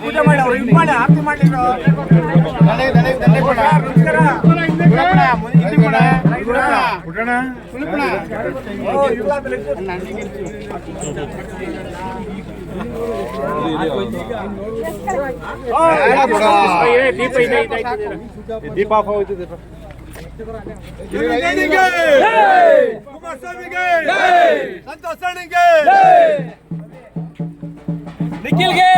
ಪೂಜೆ ಮಾಡಿ ಆರತಿ ಮಾಡಿ ದೀಪ ಹೋಯ್ತು. ಕುಮಾರಸ್ವಾಮಿಗೆ ಸಂತೋಷ್ ಅಣ್ಣಂಗೆ ನಿಖಿಲ್ಗೆ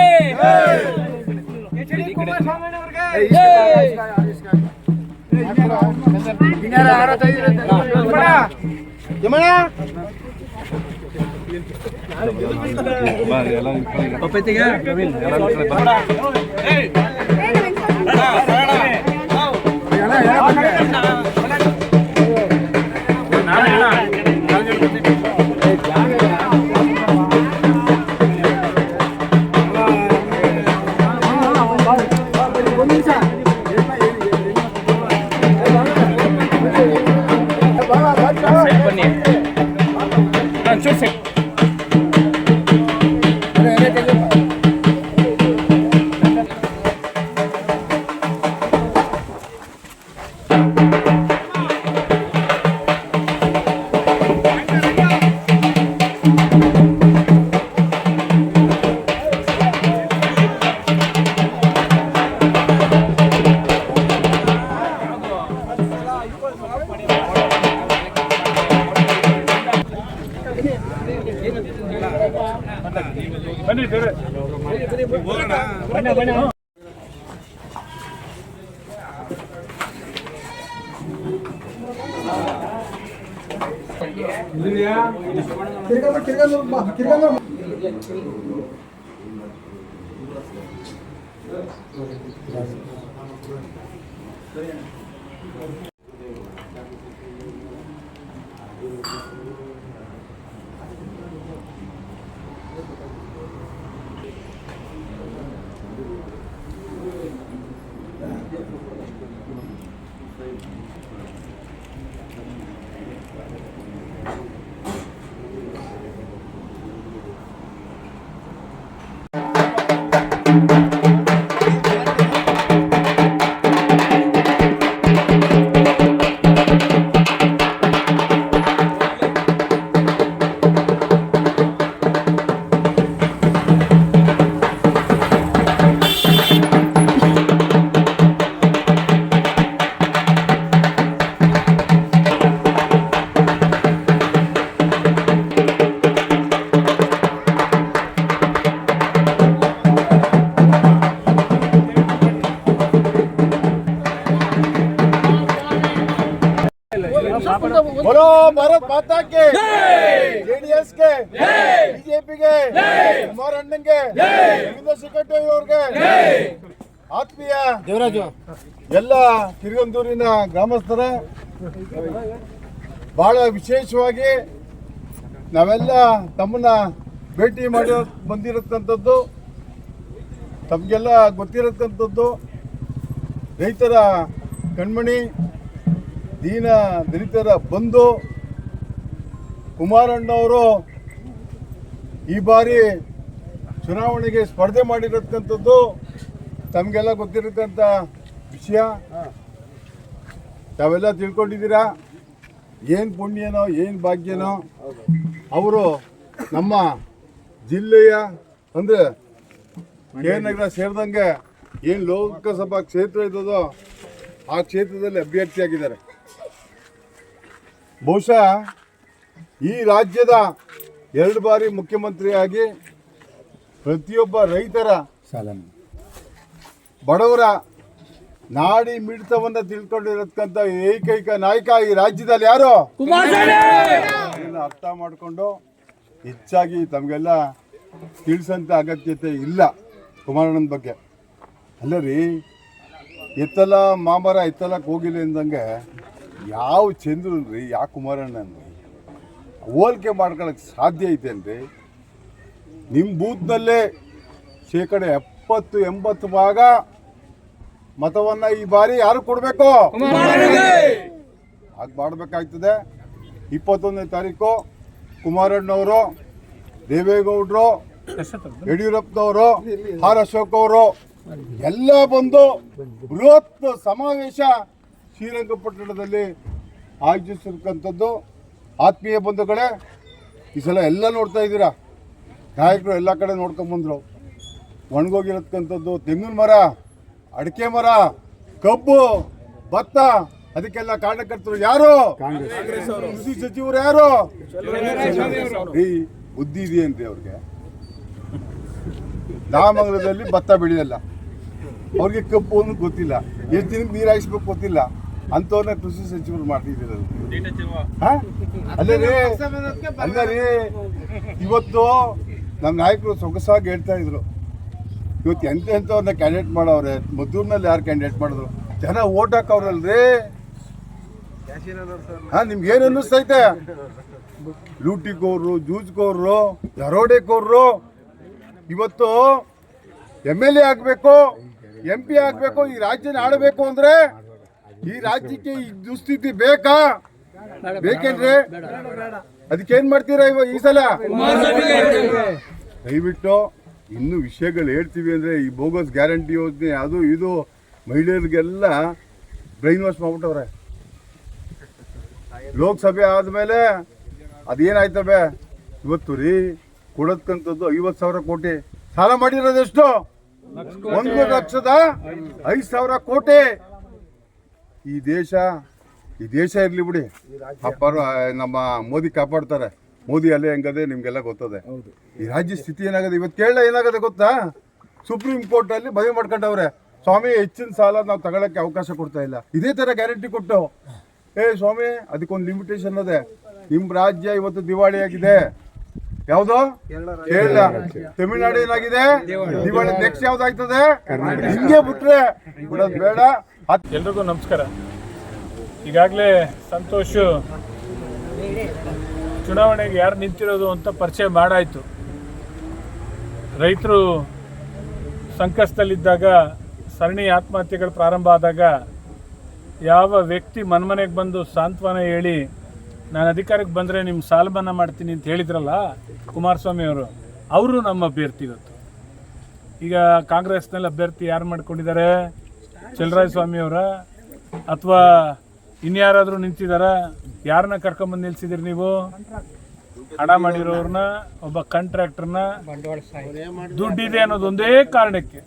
बोलो भारत माता के जेडीएस के बीजेपी के कुमार अण्णन के रवींद्र सेक्रेटरी ಅವ್ರಿಗೆ ಆತ್ಮೀಯ ದೇವರಾಜು ಎಲ್ಲ ಕಿರಿಗಂದೂರಿನ ಗ್ರಾಮಸ್ಥರೇ ಬಹಳ ವಿಶೇಷವಾಗಿ ನಾವೆಲ್ಲ ತಮ್ಮನ್ನ ಭೇಟಿ ಮಾಡಿ ಬಂದಿರತಕ್ಕಂಥದ್ದು ತಮಗೆಲ್ಲ ಗೊತ್ತಿರತಕ್ಕಂಥದ್ದು ರೈತರ ಕಣ್ಮಣಿ ದೀನ ದಲಿತರ ಬಂಧು ಕುಮಾರಣ್ಣವರು ಈ ಬಾರಿ ಚುನಾವಣೆಗೆ ಸ್ಪರ್ಧೆ ಮಾಡಿರತಕ್ಕಂಥದ್ದು ತಮಗೆಲ್ಲ ಗೊತ್ತಿರತಕ್ಕಂಥ ವಿಷಯ. ತಾವೆಲ್ಲ ತಿಳ್ಕೊಂಡಿದ್ದೀರಾ. ಏನು ಪುಣ್ಯನೋ ಏನು ಭಾಗ್ಯನೋ ಅವರು ನಮ್ಮ ಜಿಲ್ಲೆಯ ಅಂದರೆ ಕೆ ನಗರ ಸೇರಿದಂಗೆ ಏನು ಲೋಕಸಭಾ ಕ್ಷೇತ್ರ ಇದ್ದದೋ ಆ ಕ್ಷೇತ್ರದಲ್ಲಿ ಅಭ್ಯರ್ಥಿಯಾಗಿದ್ದಾರೆ. ಬಹುಶಃ ಈ ರಾಜ್ಯದ 2 ಬಾರಿ ಮುಖ್ಯಮಂತ್ರಿಯಾಗಿ ಪ್ರತಿಯೊಬ್ಬ ರೈತರ ಬಡವರ ನಾಡಿ ಮಿಡಿತವನ್ನು ತಿಳ್ಕೊಂಡಿರತಕ್ಕಂಥ ಏಕೈಕ ನಾಯಕ ಈ ರಾಜ್ಯದಲ್ಲಿ ಯಾರು? ಅರ್ಥ ಮಾಡಿಕೊಂಡು ಹೆಚ್ಚಾಗಿ ತಮಗೆಲ್ಲ ತಿಳಿಸಂತ ಅಗತ್ಯತೆ ಇಲ್ಲ ಕುಮಾರಣ್ಣನ ಬಗ್ಗೆ. ಅಲ್ಲ ರೀ, ಎತ್ತಲ ಮಾಮರ ಎತ್ತಲಕ್ಕೆ ಹೋಗಿಲ್ಲ ಅಂದಂಗೆ ಯಾವ ಚಂದ್ರನ್ ರೀ, ಯಾವ ಕುಮಾರಣ್ಣನ್ ರೀ ಹೋಲಿಕೆ ಮಾಡ್ಕೊಳಕ್ಕೆ ಸಾಧ್ಯ ಐತೇನ್ರಿ? ನಿಮ್ಮ ಬೂತ್ನಲ್ಲೇ 70-80 ಭಾಗ ಮತವನ್ನು ಈ ಬಾರಿ ಯಾರು ಕೊಡಬೇಕು? ಹಾಗೆ ಮಾಡಬೇಕಾಗ್ತದೆ. 21ನೇ ತಾರೀಕು ಕುಮಾರಣ್ಣವರು, ದೇವೇಗೌಡರು, ಯಡಿಯೂರಪ್ಪನವರು, ಆರ್ ಅಶೋಕ್ ಅವರು ಎಲ್ಲ ಬಂದು ಬೃಹತ್ ಸಮಾವೇಶ ಶ್ರೀರಂಗಪಟ್ಟಣದಲ್ಲಿ ಆಯೋಜಿಸಿರ್ತಕ್ಕಂಥದ್ದು. ಆತ್ಮೀಯ ಬಂಧುಗಳೇ, ಈ ಸಲ ಎಲ್ಲ ನೋಡ್ತಾ ಇದ್ದೀರಾ, ನಾಯಕರು ಎಲ್ಲ ಕಡೆ ನೋಡ್ಕೊಂಬಂದ್ರು. ಒಣಗೋಗಿರತಕ್ಕಂಥದ್ದು ತೆಂಗಿನ ಮರ, ಅಡಿಕೆ ಮರ, ಕಬ್ಬು, ಭತ್ತ, ಅದಕ್ಕೆಲ್ಲ ಕಾರಣಕರ್ತರು ಯಾರು? ಕೃಷಿ ಸಚಿವರು ಯಾರು? ಈ ಬುದ್ಧಿ ಇದೆಯೇನ್ರಿ ಅವ್ರಿಗೆ? ನಾಮಂಗಲದಲ್ಲಿ ಭತ್ತ ಬೆಳೆಯಲ್ಲ, ಅವ್ರಿಗೆ ಕಬ್ಬು ಅನ್ನೋ ಗೊತ್ತಿಲ್ಲ, ಎಷ್ಟು ದಿನಕ್ಕೆ ನೀರು ಹಾಯಿಸ್ಬೇಕು ಗೊತ್ತಿಲ್ಲ, ಅಂಥವ್ರನ್ನ ಕೃಷಿ ಸಚಿವರು ಮಾಡ್ತಿದ್ದೀರಲ್ಲ. ಅಲ್ಲ ರೀ, ಇವತ್ತು ನಮ್ಮ ನಾಯಕರು ಸೊಗಸಾಗಿ ಹೇಳ್ತಾ ಇದ್ರು, ಇವತ್ತು ಎಂತೆಂಥವ್ರನ್ನ ಕ್ಯಾಂಡಿಡೇಟ್ ಮಾಡವ್ರೆ. ಮದ್ದೂರಿನಲ್ಲಿ ಯಾರು ಕ್ಯಾಂಡಿಡೇಟ್ ಮಾಡಿದ್ರು? ಜನ ಓಟ್ ಹಾಕವ್ರಲ್ರಿ. ನಿಮ್ಗೆ ಏನು ಅನ್ನಿಸ್ತೈತೆ? ಲೂಟಿಕೋರು, ಜೂಜ್ಕೋರು, ದರೋಡೆಕೋರು ಇವತ್ತು MLA ಆಗಬೇಕು, MP ಆಗಬೇಕು, ಈ ರಾಜ್ಯನ ಆಡಬೇಕು ಅಂದ್ರೆ ಈ ರಾಜ್ಯಕ್ಕೆ ಈ ದುಸ್ಥಿತಿ ಬೇಕಾ? ಬೇಕೇನ್ರಿ? ಅದಕ್ಕೇನ್ ಮಾಡ್ತೀರಾ ಈ ಸಲ? ದಯವಿಟ್ಟು ಇನ್ನು ವಿಷಯಗಳು ಹೇಳ್ತೀವಿ ಅಂದ್ರೆ ಈ ಬೋಗಸ್ ಗ್ಯಾರಂಟಿ ಯೋಜನೆ ಅದು ಇದು ಮಹಿಳೆಯರಿಗೆಲ್ಲ ಬ್ರೈನ್ ವಾಶ್ ಮಾಡ್ಬಿಟ್ಟವ್ರೆ. ಲೋಕಸಭೆ ಆದ್ಮೇಲೆ ಅದೇನಾಯ್ತವೆ ಇವತ್ತು ರೀ, ಕೊಡೋದ್ಕಂಥದ್ದು 50,000 ಕೋಟಿ ಸಾಲ ಮಾಡಿರೋದು ಎಷ್ಟು? 1,05,000 ಕೋಟಿ. ಈ ದೇಶ ಇರ್ಲಿ ಬಿಡಿ, ನಮ್ಮ ಮೋದಿ ಕಾಪಾಡ್ತಾರೆ. ಮೋದಿ ಅಲ್ಲೇ ಹೆಂಗದೆ ನಿಮ್ಗೆಲ್ಲ ಗೊತ್ತದೆ. ಈ ರಾಜ್ಯ ಸ್ಥಿತಿ ಏನಾಗದೆ ಇವತ್ತು ಕೇರಳ ಏನಾಗದೆ ಗೊತ್ತಾ? ಸುಪ್ರೀಂ ಕೋರ್ಟ್ ಅಲ್ಲಿ ಮದುವೆ ಮಾಡ್ಕೊಂಡವ್ರೆ, ಸ್ವಾಮಿ ಹೆಚ್ಚಿನ ಸಾಲ ನಾವು ತಗೊಳಕ್ಕೆ ಅವಕಾಶ ಕೊಡ್ತಾ ಇಲ್ಲ. ಇದೇ ತರ ಗ್ಯಾರಂಟಿ ಕೊಟ್ಟು, ಸ್ವಾಮಿ ಅದಕ್ಕೊಂದು ಲಿಮಿಟೇಷನ್ ಅದೇ. ನಿಮ್ ರಾಜ್ಯ ಇವತ್ತು ದಿವಾಳಿ ಆಗಿದೆ. ಯಾವ್ದು? ಕೇರಳ. ತಮಿಳುನಾಡು ಏನಾಗಿದೆ? ದಿವಾಳಿ. ನೆಕ್ಸ್ಟ್ ಯಾವ್ದಾಗ್ತದೆ? ಹಿಂಗೆ ಬಿಟ್ರೆ ಬಿಡೋದು ಬೇಡ. ಎಲ್ರಿಗೂ ನಮಸ್ಕಾರ. ಈಗಾಗಲೇ ಸಂತೋಷ್ ಚುನಾವಣೆಗೆ ಯಾರು ನಿಂತಿರೋದು ಅಂತ ಪರಿಚಯ ಮಾಡಾಯಿತು. ರೈತರು ಸಂಕಷ್ಟದಲ್ಲಿದ್ದಾಗ, ಸರಣಿ ಆತ್ಮಹತ್ಯೆಗಳು ಪ್ರಾರಂಭ ಆದಾಗ ಯಾವ ವ್ಯಕ್ತಿ ಮನೆಗೆ ಬಂದು ಸಾಂತ್ವನ ಹೇಳಿ ನಾನು ಅಧಿಕಾರಕ್ಕೆ ಬಂದರೆ ನಿಮ್ಮ ಸಾಲ ಮನ್ನಾ ಮಾಡ್ತೀನಿ ಅಂತ ಹೇಳಿದ್ರಲ್ಲ ಕುಮಾರಸ್ವಾಮಿ ಅವರು ನಮ್ಮ ಅಭ್ಯರ್ಥಿ. ಇವತ್ತು ಈಗ ಕಾಂಗ್ರೆಸ್ನಲ್ಲಿ ಅಭ್ಯರ್ಥಿ ಯಾರು ಮಾಡ್ಕೊಂಡಿದ್ದಾರೆ? ಚಲರಾಯಸ್ವಾಮಿ ಅವರ ಅಥವಾ ಇನ್ಯಾರಾದರೂ ನಿಂತಿದ್ದಾರ? ಯಾರನ್ನ ಕರ್ಕೊಂಬಂದು ನಿಲ್ಸಿದಿರಿ ನೀವು? ಹಣ ಮಾಡಿರೋರನ್ನ, ಒಬ್ಬ ಕಾಂಟ್ರಾಕ್ಟರ್ನ, ದುಡ್ಡಿದೆ ಅನ್ನೋದೊಂದೇ ಕಾರಣಕ್ಕೆ.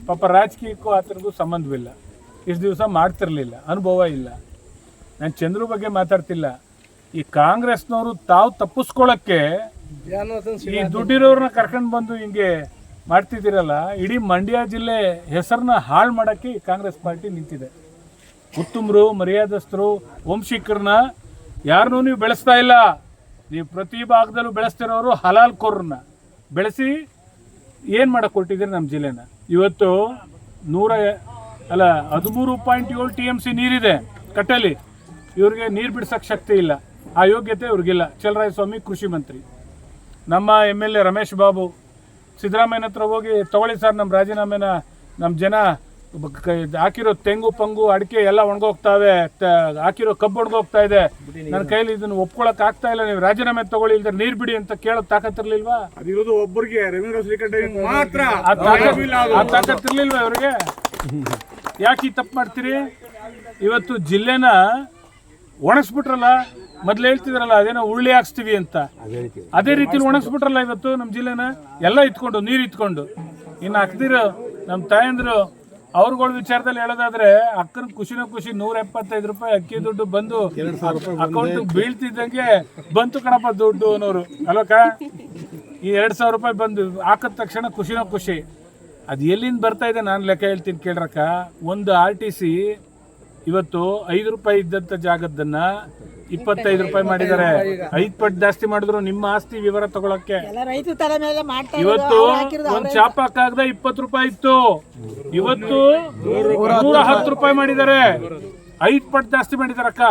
ಪಾಪ ರಾಜಕೀಯಕ್ಕೂ ಆತನಿಗೂ ಸಂಬಂಧವಿಲ್ಲ, ಇಷ್ಟು ದಿವಸ ಮಾಡ್ತಿರ್ಲಿಲ್ಲ, ಅನುಭವ ಇಲ್ಲ. ನಾನು ಚಂದ್ರು ಬಗ್ಗೆ ಮಾತಾಡ್ತಿಲ್ಲ. ಈ ಕಾಂಗ್ರೆಸ್ನವರು ತಾವು ತಪ್ಪಿಸ್ಕೊಳ್ಳೋಕ್ಕೆ ಈ ದುಡ್ಡಿರೋರನ್ನ ಕರ್ಕೊಂಡು ಬಂದು ಹಿಂಗೆ ಮಾಡ್ತಿದ್ದೀರಲ್ಲ, ಇಡೀ ಮಂಡ್ಯ ಜಿಲ್ಲೆ ಹೆಸರನ್ನ ಹಾಳು ಮಾಡೋಕ್ಕೆ ಈ ಕಾಂಗ್ರೆಸ್ ಪಾರ್ಟಿ ನಿಂತಿದೆ. ಉತ್ತಮರು, ಮರ್ಯಾದಸ್ಥರು, ವಂಶಿಕರನ್ನ ಯಾರನ್ನೂ ನೀವು ಬೆಳೆಸ್ತಾ ಇಲ್ಲ. ನೀವು ಪ್ರತಿ ಭಾಗದಲ್ಲೂ ಬೆಳೆಸ್ತಿರೋರು ಹಲಾಲ್ ಕೋರನ್ನ ಬೆಳೆಸಿ ಏನು ಮಾಡಕ್ಕೆ ಕೊಟ್ಟಿದ್ದೀರಿ ನಮ್ಮ ಜಿಲ್ಲೆನ. ಇವತ್ತು 13.7 TMC ನೀರಿದೆ ಕಟ್ಟಲಿ. ಇವ್ರಿಗೆ ನೀರು ಬಿಡ್ಸೋಕ್ಕೆ ಶಕ್ತಿ ಇಲ್ಲ, ಆ ಯೋಗ್ಯತೆ ಇವ್ರಿಗಿಲ್ಲ. ಚಲರಾಯಸ್ವಾಮಿ ಕೃಷಿ ಮಂತ್ರಿ. ನಮ್ಮ MLA ರಮೇಶ್ ಬಾಬು ಸಿದ್ದರಾಮಯ್ಯನ ಹತ್ರ ಹೋಗಿ ತಗೊಳ್ಳಿ ಸರ್ ನಮ್ಮ ರಾಜೀನಾಮೆನ, ನಮ್ಮ ಜನ ಹಾಕಿರೋ ತೆಂಗು ಪಂಗು ಅಡಿಕೆ ಎಲ್ಲ ಒಣಗೋಗ್ತಾವೆ, ಹಾಕಿರೋ ಕಬ್ಬು ಒಣಗೋಗ್ತಾ ಇದೆ, ನನ್ನ ಕೈಲಿ ಇದನ್ನು ಒಪ್ಕೊಳಕ್ ಆಗ್ತಾ ಇಲ್ಲ, ನೀವು ರಾಜೀನಾಮೆ ತಗೊಳ್ಳಿ ಇಲ್ದ್ರೆ ನೀರು ಬಿಡಿ ಅಂತ ಕೇಳೋ ತಾಕತ್ತಿರ್ಲಿಲ್ವಾ? ಅದಿರೋದು ಒಬ್ಬರಿಗೆ ಮಾತ್ರ. ಆ ತಾಕತ್ತಿರ್ಲಿಲ್ವಾ ಇವ್ರಿಗೆ? ಯಾಕೆ ಈ ತಪ್ಪು ಮಾಡ್ತೀರಿ? ಇವತ್ತು ಜಿಲ್ಲೆನ ಒಣಗಿಸ್ಬಿಟ್ರಲ್ಲ. ಮೊದ್ಲು ಹೇಳ್ತಿದ್ರಲ್ಲ ಅದೇನೋ ಉರುಳಿ ಹಾಕ್ಸ್ತೀವಿ ಅಂತ, ಅದೇ ರೀತಿಲಿ ಒಣಗಿಸ್ಬಿಟ್ರಲ್ಲ ಇವತ್ತು ನಮ್ಮ ಜಿಲ್ಲೆನ. ಎಲ್ಲ ಇತ್ಕೊಂಡು, ನೀರು ಇತ್ಕೊಂಡು. ಇನ್ನು ಹಾಕ್ದಿರೋ ನಮ್ಮ ತಾಯಂದ್ರು ಅವ್ರಗಳ ವಿಚಾರದಲ್ಲಿ ಹೇಳೋದಾದ್ರೆ, ಅಕ್ಕನ ಖುಷಿನ ಖುಷಿ 175 ರೂಪಾಯಿ ಅಕ್ಕಿ ದುಡ್ಡು ಬಂದು ಅಕೌಂಟ್ ಬೀಳ್ತಿದ್ದಂಗೆ ಬಂತು ಕಣಪ್ಪ ದುಡ್ಡು ಅನ್ನೋರು ಅಲ್ವಕ್ಕ. ಈ 2,000 ರೂಪಾಯಿ ಬಂದು ಹಾಕಿದ ತಕ್ಷಣ ಖುಷಿನ ಖುಷಿ. ಅದು ಎಲ್ಲಿಂದ ಬರ್ತಾ ಇದೆ ನಾನು ಲೆಕ್ಕ ಹೇಳ್ತೀನಿ ಕೇಳ್ರಕ್ಕ. ಒಂದು RTC ಇವತ್ತು 5 ರೂಪಾಯಿ ಇದ್ದಂಥ ಜಾಗದನ್ನ 25 ರೂಪಾಯಿ ಮಾಡಿದ್ದಾರೆ. 5 ಪಟ್ಟು ಜಾಸ್ತಿ ಮಾಡಿದ್ರು ನಿಮ್ಮ ಆಸ್ತಿ ವಿವರ ತಗೊಳಕ್ಕೆ. ಇವತ್ತು ಒಂದ್ ಚಾಪ ಕಾಗದ 20 ರೂಪಾಯಿ ಇತ್ತು, ಇವತ್ತು 110 ರೂಪಾಯಿ ಮಾಡಿದ್ದಾರೆ. 5 ಪಟ್ಟು ಜಾಸ್ತಿ ಮಾಡಿದಾರಕ್ಕ.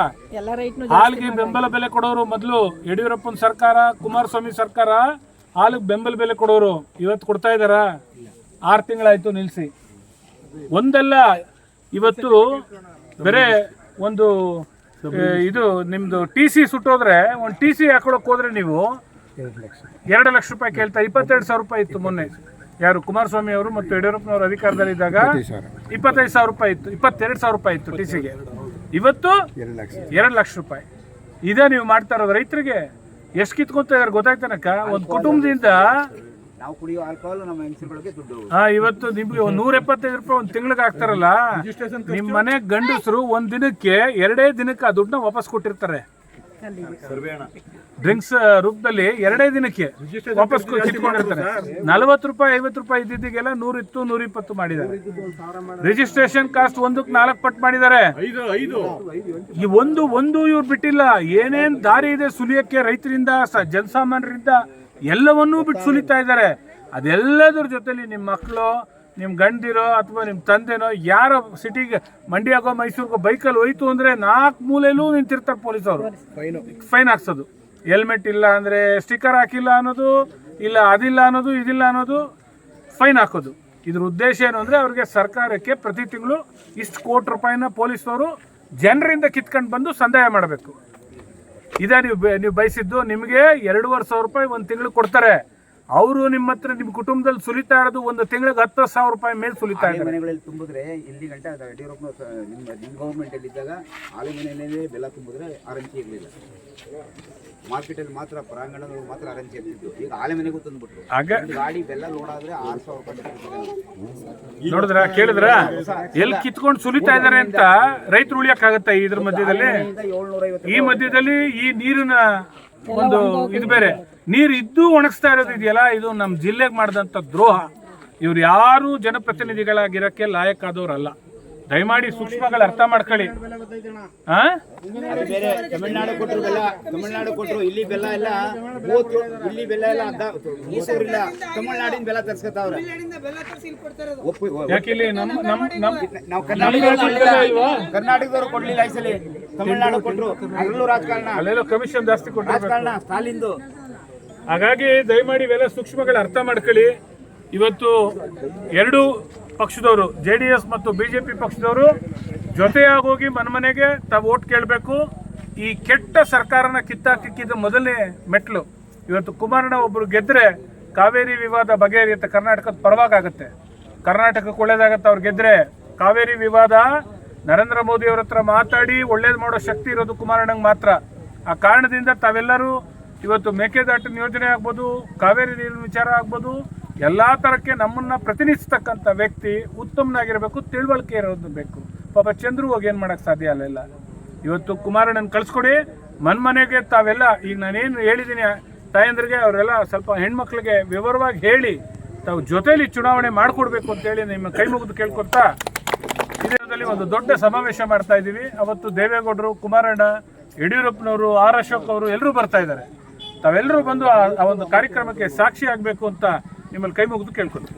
ಹಾಲಿಗೆ ಬೆಂಬಲ ಬೆಲೆ ಕೊಡೋರು ಮೊದಲು ಯಡಿಯೂರಪ್ಪನ ಸರ್ಕಾರ, ಕುಮಾರಸ್ವಾಮಿ ಸರ್ಕಾರ ಹಾಲಿಗೆ ಬೆಂಬಲ ಬೆಲೆ ಕೊಡೋರು. ಇವತ್ತು ಕೊಡ್ತಾ ಇದಾರ? 6 ತಿಂಗಳಾಯ್ತು ನಿಲ್ಸಿ. ಒಂದಲ್ಲ, ಇವತ್ತು ಬೇರೆ ಒಂದು ಇದು ನಿಮ್ದು TC ಸುಟ್ಟೋದ್ರೆ ಒಂದು TC ಹಾಕೊಳಕ್ ಹೋದ್ರೆ ನೀವು 2 ಲಕ್ಷ ರೂಪಾಯಿ ಕೇಳ್ತಾ. 22,000 ರೂಪಾಯಿ ಇತ್ತು ಮೊನ್ನೆ. ಯಾರು ಕುಮಾರಸ್ವಾಮಿ ಅವರು ಮತ್ತು ಯಡಿಯೂರಪ್ಪನವರು ಅಧಿಕಾರದಲ್ಲಿದ್ದಾಗ 25,000 ರೂಪಾಯಿ ಇತ್ತು, 22,000 ರೂಪಾಯಿ ಇತ್ತು TCಗೆ. ಇವತ್ತು 2 ಲಕ್ಷ ರೂಪಾಯಿ. ಇದೇ ನೀವು ಮಾಡ್ತಾ ಇರೋದು ರೈತರಿಗೆ. ಎಷ್ಟು ಕಿತ್ಕೊಂತ ಇದಾರೆ ಗೊತ್ತಾಯ್ತಾನಕ್ಕ? ಒಂದು ಕುಟುಂಬದಿಂದ ನಾವು ಕುಡಿಯೋ ಆಲ್ಕೋಹಾಲ್ ನಮ್ಮ ಹೆಂಗಸರುಗಳಿಗೆ ದುಡ್ಡು. ಇವತ್ತು ನಿಮ್ಗೆ 175 ರೂಪಾಯಿ ಒಂದು ತಿಂಗಳಿಗೆ ಹಾಕ್ತಾರಲ್ಲ, ನಿಮ್ಮ ಮನೆ ಗಂಡಸರು ಒಂದ್ ದಿನಕ್ಕೆ 2 ದಿನಕ್ಕೆ ಆ ದುಡ್ಡನ್ನ ವಾಪಸ್ ಕೊಟ್ಟಿರ್ತಾರೆ. ಡ್ರಿಂಕ್ಸ್ ರೂಪದಲ್ಲಿ 2 ದಿನಕ್ಕೆ ವಾಪಸ್ ಕಿತ್ಕೊಂಡಿರ್ತಾರೆ. 40 ರೂಪಾಯಿ 50 ರೂಪಾಯಿ ಇದ್ದಿದ್ದೆಲ್ಲ 100 ಇತ್ತು, 120 ಮಾಡಿದ್ದಾರೆ. ರಿಜಿಸ್ಟ್ರೇಷನ್ ಕಾಸ್ಟ್ 1ಕ್ಕೆ 4 ಪಟ್ಟು ಮಾಡಿದ್ದಾರೆ. ಈ ಒಂದು ಇವ್ರು ಬಿಟ್ಟಿಲ್ಲ. ಏನೇನ್ ದಾರಿ ಇದೆ ಸುಲಿಯಕ್ಕೆ ರೈತರಿಂದ, ಜನಸಾಮಾನ್ಯರಿಂದ ಎಲ್ಲವನ್ನೂ ಬಿಟ್ಟು ಸುಲಿತಾ ಇದ್ದಾರೆ. ಅದೆಲ್ಲದ್ರ ಜೊತೆಲಿ ನಿಮ್ಮ ಮಕ್ಕಳು, ನಿಮ್ಮ ಗಂಡಿರೋ ಅಥವಾ ನಿಮ್ಮ ತಂದೆನೋ ಯಾರೋ ಸಿಟಿಗೆ ಮಂಡ್ಯಾಗೋ ಮೈಸೂರಿಗೋ ಬೈಕಲ್ಲಿ ಹೋಯ್ತು ಅಂದರೆ 4 ಮೂಲೆಯಲ್ಲೂ ನಿಂತಿರ್ತಾರೆ ಪೊಲೀಸವರು. ಫೈನ್ ಹಾಕ್ಸೋದು. ಹೆಲ್ಮೆಟ್ ಇಲ್ಲ ಅಂದರೆ, ಸ್ಟಿಕ್ಕರ್ ಹಾಕಿಲ್ಲ ಅನ್ನೋದು, ಇಲ್ಲ ಅದಿಲ್ಲ ಅನ್ನೋದು, ಇದಿಲ್ಲ ಅನ್ನೋದು, ಫೈನ್ ಹಾಕೋದು. ಇದ್ರ ಉದ್ದೇಶ ಏನು ಅಂದರೆ ಅವ್ರಿಗೆ ಸರ್ಕಾರಕ್ಕೆ ಪ್ರತಿ ತಿಂಗಳು ಇಷ್ಟು ಕೋಟಿ ರೂಪಾಯಿನ ಪೊಲೀಸವರು ಜನರಿಂದ ಕಿತ್ಕೊಂಡು ಬಂದು ಸಂದಾಯ ಮಾಡಬೇಕು. ಇದೇ ನೀವು ಬಯಸಿದ್ದು. ನಿಮಗೆ 2,500 ರೂಪಾಯಿ ಒಂದು ತಿಂಗಳು ಕೊಡ್ತಾರೆ. ಅವರು ನಿಮ್ಮ ಹತ್ರ ನಿಮ್ಮ ಕುಟುಂಬದಲ್ಲಿ ಸುಲಿತಾ ಇರೋದು ಒಂದು ತಿಂಗಳಿಗೆ 10,000 ರೂಪಾಯಿ ಮೇಲೆ ಸುಲಿತಾ ಇದ್ದಾರೆ. ಮನೆಗಳಲ್ಲಿ ತುಂಬಿದ್ರೆ ಇಲ್ಲಿ ಗಂಟ ಯಡಿಯೂರಪ್ಪನ ನಿಮ್ಮ ಗೌರ್ಮೆಂಟ್ ಅಲ್ಲಿ ಇದ್ದಾಗ ಆಲೆ ಮನೆಯಲ್ಲೇ ಬೆಲ್ಲ ತುಂಬಿದ್ರೆ ಆರಂಚಿ ಇರಲಿಲ್ಲ. ಮಾರ್ಕೆಟಲ್ಲಿ ಮಾತ್ರ ಪ್ರಾಂಗಣಗಳು ಮಾತ್ರ ಆರಂಚಿ ಇರ್ತಿತ್ತು. ಈಗ ಆಲೆ ಮನೆಗೂ ತಂದ್ಬಿಟ್ರು. ಗಾಡಿ ಬೆಲ್ಲ ಲೋಡ್ ಆದ್ರೆ 6,000 ರೂಪಾಯಿ. ನೋಡಿದ್ರ, ಕೇಳಿದ್ರ ಎಲ್ಲಿ ಕಿತ್ಕೊಂಡು ಸುಲಿತಾ ಇದಾರೆ ಅಂತ ರೈತರು ಉಳಿಯಕ್ಕಾಗತ್ತ? ಇದ್ರ ಮಧ್ಯದಲ್ಲಿ, ಈ ಮಧ್ಯದಲ್ಲಿ ಈ ನೀರಿನ ಒಂದು ಇದು ಬೇರೆ. ನೀರು ಇದ್ದು ಒಣಗಿಸ್ತಾ ಇರೋದು ಇದೆಯಲ್ಲ, ಇದು ನಮ್ಮ ಜಿಲ್ಲೆಗೆ ಮಾಡಿದಂಥ ದ್ರೋಹ. ಇವ್ರು ಯಾರು ಜನಪ್ರತಿನಿಧಿಗಳಾಗಿರೋಕ್ಕೆ ಲಾಯಕ್ಕಾದವ್ರಲ್ಲ. ದಯಮಾಡಿ ಸೂಕ್ಷ್ಮಗಳು ಅರ್ಥ ಮಾಡ್ಕೊಳ್ಳಿ. ತಮಿಳ್ನಾಡು ಕೊಟ್ಟರು ಬೆಲ್ಲ, ತಮಿಳ್ನಾಡು ಕೊಟ್ಟರು. ಇಲ್ಲಿ ಬೆಲ್ಲ ಎಲ್ಲ ಇಲ್ಲಿ ಬೆಲ್ಲ ಎಲ್ಲ ಮೈಸೂರಿಲ್ಲ, ತಮಿಳ್ನಾಡಿನ ಬೆಲ್ಲ ತರ್ಸ್ಕೊತಾವ್ರೆ. ಯಾಕೆ ಇಲ್ಲಿ ನಾವು ಕರ್ನಾಟಕದವರು ಕೊಡ್ಲಿಲ್ಲ ಈ ಸಲ, ತಮಿಳ್ನಾಡು ಕೊಟ್ಟರು. ಅಲ್ಲೂ ರಾಜಕಾರಣ, ಅಲ್ಲೆಲ್ಲೋ ಕಮಿಷನ್ ಜಾಸ್ತಿ ಕೊಟ್ಟರು, ರಾಜಕಾರಣ ಸ್ಟಾಲಿನ್ದು. ಹಾಗಾಗಿ ದಯಮಾಡಿ ಇವೆಲ್ಲ ಸೂಕ್ಷ್ಮಗಳು ಅರ್ಥ ಮಾಡ್ಕೊಳ್ಳಿ. ಇವತ್ತು 2 ಪಕ್ಷದವರು, JDS ಮತ್ತು BJP ಪಕ್ಷದವರು ಜೊತೆಯಾಗೋಗಿ ಮನೆಗೆ ತಾವು ಓಟ್ ಕೇಳಬೇಕು. ಈ ಕೆಟ್ಟ ಸರ್ಕಾರನ ಕಿತ್ತಾಕಿಕ್ಕಿದ ಮೊದಲನೇ ಮೆಟ್ಲು. ಇವತ್ತು ಕುಮಾರಣ್ಣ ಒಬ್ಬರು ಗೆದ್ದರೆ ಕಾವೇರಿ ವಿವಾದ ಬಗೆಹರಿಯುತ್ತೆ, ಕರ್ನಾಟಕದ ಪರವಾಗುತ್ತೆ, ಕರ್ನಾಟಕಕ್ಕೆ ಒಳ್ಳೇದಾಗತ್ತೆ. ಅವ್ರು ಗೆದ್ದರೆ ಕಾವೇರಿ ವಿವಾದ ನರೇಂದ್ರ ಮೋದಿ ಅವ್ರ ಹತ್ರ ಮಾತಾಡಿ ಒಳ್ಳೇದು ಮಾಡೋ ಶಕ್ತಿ ಇರೋದು ಕುಮಾರಣ್ಣಂಗೆ ಮಾತ್ರ. ಆ ಕಾರಣದಿಂದ ತಾವೆಲ್ಲರೂ ಇವತ್ತು ಮೇಕೆದಾಟಿನ ಯೋಜನೆ ಆಗ್ಬೋದು, ಕಾವೇರಿ ನೀರಿನ ವಿಚಾರ ಆಗ್ಬೋದು, ಎಲ್ಲ ಥರಕ್ಕೆ ನಮ್ಮನ್ನು ಪ್ರತಿನಿಧಿಸ್ತಕ್ಕಂಥ ವ್ಯಕ್ತಿ ಉತ್ತಮನಾಗಿರಬೇಕು, ತಿಳುವಳಿಕೆ ಇರೋದು ಬೇಕು. ಪಾಪ ಚಂದ್ರು ಹೋಗಿ ಏನು ಮಾಡೋಕ್ಕೆ ಸಾಧ್ಯ ಅಲ್ಲ. ಇವತ್ತು ಕುಮಾರಣ್ಣನ ಕಳಿಸ್ಕೊಡಿ. ಮನೆಗೆ ತಾವೆಲ್ಲ ಈಗ ನಾನೇನು ಹೇಳಿದ್ದೀನಿ ತಾಯಂದ್ರಿಗೆ, ಅವರೆಲ್ಲ ಸ್ವಲ್ಪ ಹೆಣ್ಮಕ್ಳಿಗೆ ವಿವರವಾಗಿ ಹೇಳಿ ತಾವು ಜೊತೆಲಿ ಚುನಾವಣೆ ಮಾಡಿಕೊಡ್ಬೇಕು ಅಂತೇಳಿ ನಿಮ್ಮ ಕೈ ಮುಗಿದು ಕೇಳ್ಕೊತಾ ಇದೇ ಒಂದು ದೊಡ್ಡ ಸಮಾವೇಶ ಮಾಡ್ತಾ ಇದ್ದೀವಿ. ಅವತ್ತು ದೇವೇಗೌಡರು, ಕುಮಾರಣ್ಣ, ಯಡಿಯೂರಪ್ಪನವರು, ಆರ್ ಅಶೋಕ್ ಅವರು ಎಲ್ಲರೂ ಬರ್ತಾ ಇದ್ದಾರೆ. ತಾವೆಲ್ಲರೂ ಬಂದು ಆ ಒಂದು ಕಾರ್ಯಕ್ರಮಕ್ಕೆ ಸಾಕ್ಷಿ ಆಗಬೇಕು ಅಂತ ನಿಮ್ಮಲ್ಲಿ ಕೈ ಮುಗಿದು ಕೇಳ್ಕೊತೀವಿ.